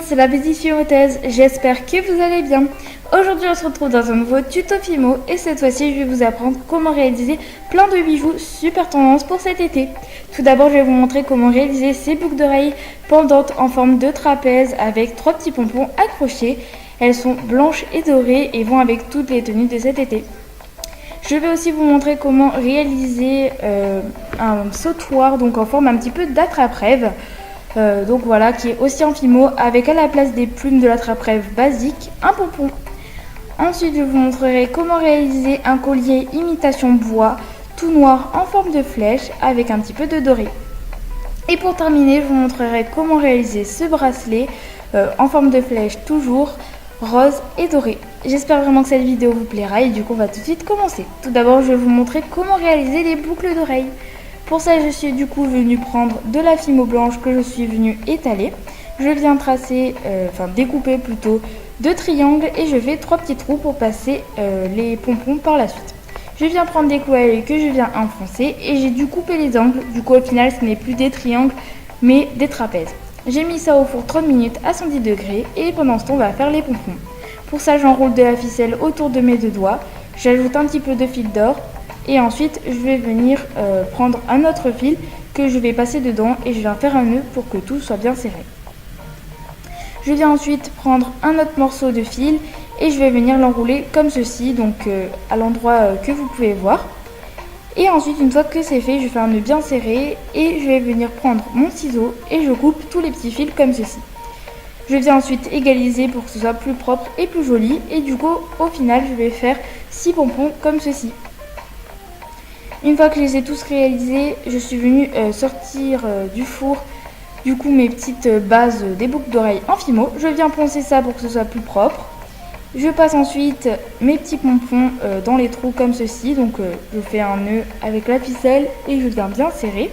c'est la petite Fimoteuse, j'espère que vous allez bien. Aujourd'hui on se retrouve dans un nouveau tuto Fimo et cette fois-ci je vais vous apprendre comment réaliser plein de bijoux super tendance pour cet été. Tout d'abord je vais vous montrer comment réaliser ces boucles d'oreilles pendantes en forme de trapèze avec 3 petits pompons accrochés. Elles sont blanches et dorées et vont avec toutes les tenues de cet été. Je vais aussi vous montrer comment réaliser un sautoir donc en forme un petit peu d'attrape-rêve. Donc voilà, qui est aussi en Fimo avec à la place des plumes de l'attrape-rêve basique, un pompon. Ensuite, je vous montrerai comment réaliser un collier imitation bois, tout noir en forme de flèche avec un petit peu de doré. Et pour terminer, je vous montrerai comment réaliser ce bracelet en forme de flèche toujours rose et doré. J'espère vraiment que cette vidéo vous plaira et du coup on va tout de suite commencer. Tout d'abord, je vais vous montrer comment réaliser les boucles d'oreilles. Pour ça, je suis du coup venue prendre de la Fimo blanche que je suis venue étaler. Je viens tracer, découper plutôt 2 triangles et je fais 3 petits trous pour passer les pompons par la suite. Je viens prendre des clous à œil que je viens enfoncer et j'ai dû couper les angles. Du coup, au final, ce n'est plus des triangles mais des trapèzes. J'ai mis ça au four 30 minutes à 110 degrés et pendant ce temps, on va faire les pompons. Pour ça, j'enroule de la ficelle autour de mes 2 doigts. J'ajoute un petit peu de fil d'or. Et ensuite, je vais venir prendre un autre fil que je vais passer dedans et je vais faire un nœud pour que tout soit bien serré. Je viens ensuite prendre un autre morceau de fil et je vais venir l'enrouler comme ceci, donc à l'endroit que vous pouvez voir. Et ensuite, une fois que c'est fait, je fais un nœud bien serré et je vais venir prendre mon ciseau et je coupe tous les petits fils comme ceci. Je viens ensuite égaliser pour que ce soit plus propre et plus joli et du coup, au final, je vais faire 6 pompons comme ceci. Une fois que je les ai tous réalisés, je suis venue sortir du four du coup mes petites bases des boucles d'oreilles en Fimo. Je viens poncer ça pour que ce soit plus propre. Je passe ensuite mes petits pompons dans les trous comme ceci. Donc je fais un nœud avec la ficelle et je viens bien serrer.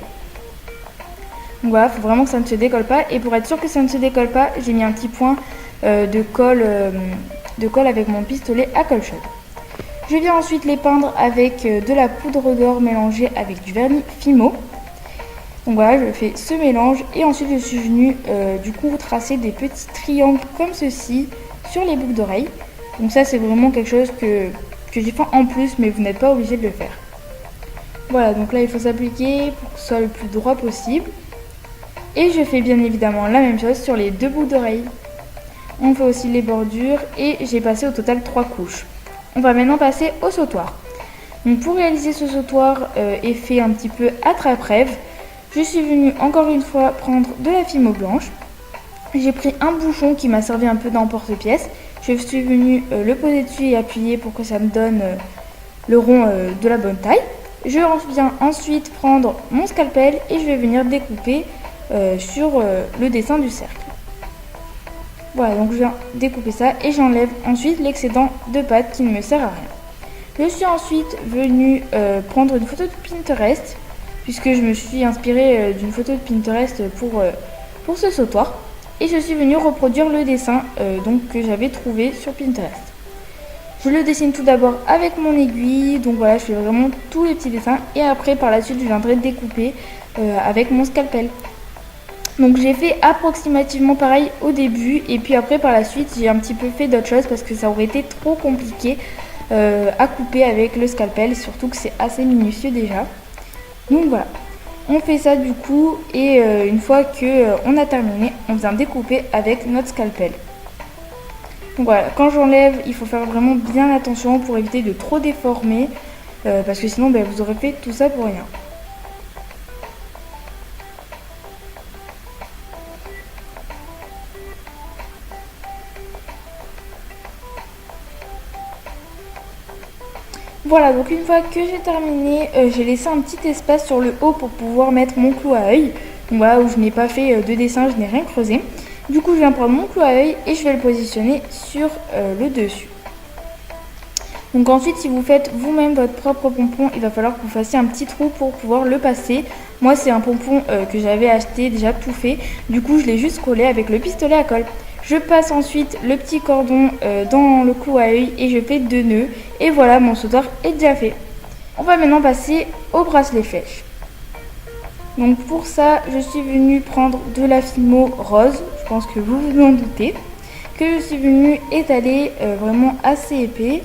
Donc voilà, il faut vraiment que ça ne se décolle pas. Et pour être sûr que ça ne se décolle pas, j'ai mis un petit point de colle avec mon pistolet à colle chaude. Je viens ensuite les peindre avec de la poudre d'or mélangée avec du vernis Fimo. Donc voilà, je fais ce mélange et ensuite je suis venue du coup tracer des petits triangles comme ceci sur les boucles d'oreilles. Donc ça c'est vraiment quelque chose que j'ai fait en plus mais vous n'êtes pas obligé de le faire. Voilà, donc là il faut s'appliquer pour que ce soit le plus droit possible. Et je fais bien évidemment la même chose sur les 2 boucles d'oreilles. On fait aussi les bordures et j'ai passé au total 3 couches. On va maintenant passer au sautoir. Donc pour réaliser ce sautoir effet un petit peu attrape-rêve, je suis venue encore une fois prendre de la Fimo blanche. J'ai pris un bouchon qui m'a servi un peu d'emporte-pièce. Je suis venue le poser dessus et appuyer pour que ça me donne le rond de la bonne taille. Je viens ensuite prendre mon scalpel et je vais venir découper sur le dessin du cercle. Voilà, donc je viens découper ça et j'enlève ensuite l'excédent de pâte qui ne me sert à rien. Je suis ensuite venue prendre une photo de Pinterest, puisque je me suis inspirée d'une photo de Pinterest pour ce sautoir. Et je suis venue reproduire le dessin que j'avais trouvé sur Pinterest. Je le dessine tout d'abord avec mon aiguille, donc voilà, je fais vraiment tous les petits dessins. Et après, par la suite, je viendrai découper avec mon scalpel. Donc j'ai fait approximativement pareil au début et puis après par la suite j'ai un petit peu fait d'autres choses parce que ça aurait été trop compliqué à couper avec le scalpel, surtout que c'est assez minutieux déjà. Donc voilà, on fait ça du coup et une fois qu'on a terminé, on vient découper avec notre scalpel. Donc voilà, quand j'enlève, il faut faire vraiment bien attention pour éviter de trop déformer parce que sinon vous aurez fait tout ça pour rien. Voilà, donc une fois que j'ai terminé, j'ai laissé un petit espace sur le haut pour pouvoir mettre mon clou à œil. Donc voilà, où je n'ai pas fait de dessin, je n'ai rien creusé. Du coup, je viens prendre mon clou à œil et je vais le positionner sur le dessus. Donc ensuite, si vous faites vous-même votre propre pompon, il va falloir que vous fassiez un petit trou pour pouvoir le passer. Moi, c'est un pompon que j'avais acheté déjà tout fait. Du coup, je l'ai juste collé avec le pistolet à colle. Je passe ensuite le petit cordon dans le clou à œil et je fais 2 nœuds. Et voilà, mon sautoir est déjà fait. On va maintenant passer au bracelet flèche. Donc pour ça, je suis venue prendre de la Fimo rose. pense que vous vous en doutez, que je suis venue étaler vraiment assez épais.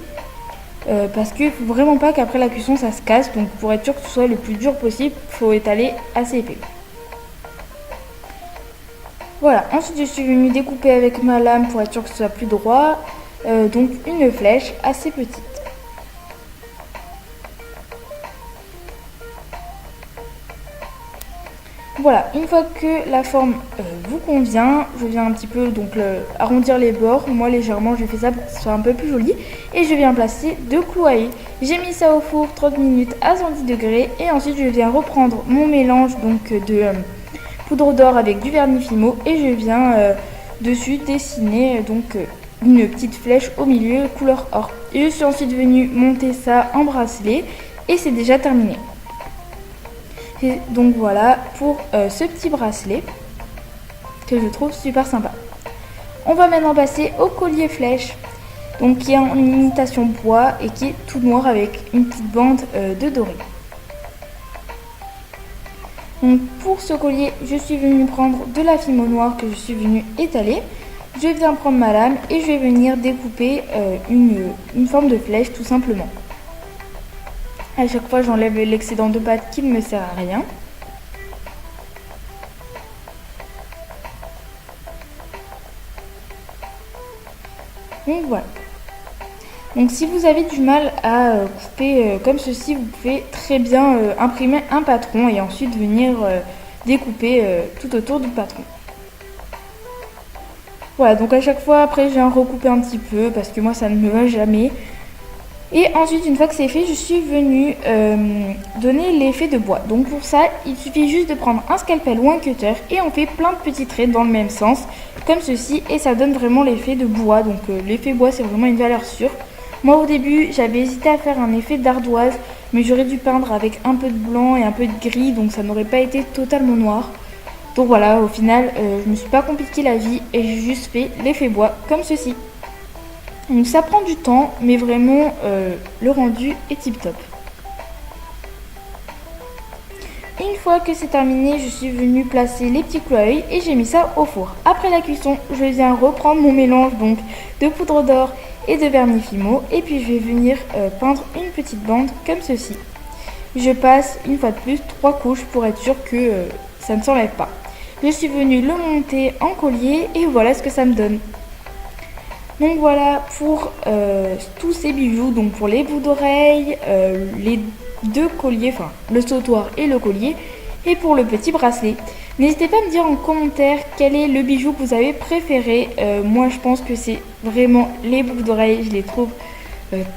Parce qu'il ne faut vraiment pas qu'après la cuisson ça se casse, donc pour être sûr que ce soit le plus dur possible, il faut étaler assez épais. Voilà, ensuite je suis venue découper avec ma lame pour être sûr que ce soit plus droit, donc une flèche assez petite. Voilà, une fois que la forme vous convient, je viens un petit peu arrondir les bords. Moi légèrement, je fais ça pour que ce soit un peu plus joli. Et je viens placer 2 clous à huile. J'ai mis ça au four 30 minutes à 110 degrés. Et ensuite, je viens reprendre mon mélange de poudre d'or avec du vernis Fimo. Et je viens dessus dessiner une petite flèche au milieu couleur or. Et je suis ensuite venue monter ça en bracelet. Et c'est déjà terminé. Et donc voilà pour ce petit bracelet que je trouve super sympa. On va maintenant passer au collier flèche, donc qui est en imitation bois et qui est tout noir avec une petite bande de doré. Donc pour ce collier, je suis venue prendre de la fimo noire que je suis venue étaler. Je viens prendre ma lame et je vais venir découper une forme de flèche tout simplement. À chaque fois, j'enlève l'excédent de pâte qui ne me sert à rien. Donc voilà. Donc si vous avez du mal à couper comme ceci, vous pouvez très bien imprimer un patron et ensuite venir découper tout autour du patron. Voilà, donc à chaque fois, après, je viens recouper un petit peu parce que moi, ça ne me va jamais. Et ensuite, une fois que c'est fait, je suis venue donner l'effet de bois. Donc pour ça, il suffit juste de prendre un scalpel ou un cutter et on fait plein de petits traits dans le même sens, comme ceci, et ça donne vraiment l'effet de bois. Donc l'effet bois, c'est vraiment une valeur sûre. Moi au début, j'avais hésité à faire un effet d'ardoise, mais j'aurais dû peindre avec un peu de blanc et un peu de gris, donc ça n'aurait pas été totalement noir. Donc voilà, au final, je me suis pas compliqué la vie et j'ai juste fait l'effet bois comme ceci. Donc ça prend du temps, mais vraiment le rendu est tip top. Une fois que c'est terminé, je suis venue placer les petits clous à œil et j'ai mis ça au four. Après la cuisson, je viens reprendre mon mélange donc de poudre d'or et de vernis Fimo et puis je vais venir peindre une petite bande comme ceci. Je passe une fois de plus 3 couches pour être sûr que ça ne s'enlève pas. Je suis venue le monter en collier et voilà ce que ça me donne. Donc voilà pour tous ces bijoux, donc pour les boucles d'oreilles, les 2 colliers, enfin le sautoir et le collier, et pour le petit bracelet. N'hésitez pas à me dire en commentaire quel est le bijou que vous avez préféré. Moi je pense que c'est vraiment les boucles d'oreilles, je les trouve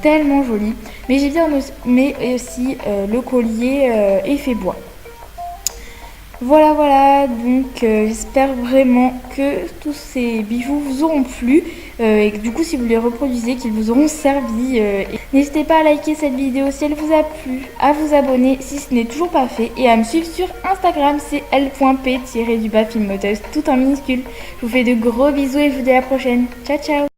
tellement jolies. Mais j'ai bien aussi le collier effet bois. Voilà, donc j'espère vraiment que tous ces bijoux vous auront plu et que du coup si vous les reproduisez, qu'ils vous auront servi. N'hésitez pas à liker cette vidéo si elle vous a plu, à vous abonner si ce n'est toujours pas fait et à me suivre sur Instagram, c'est l.p-filmoteuse tout en minuscule. Je vous fais de gros bisous et je vous dis à la prochaine. Ciao ciao.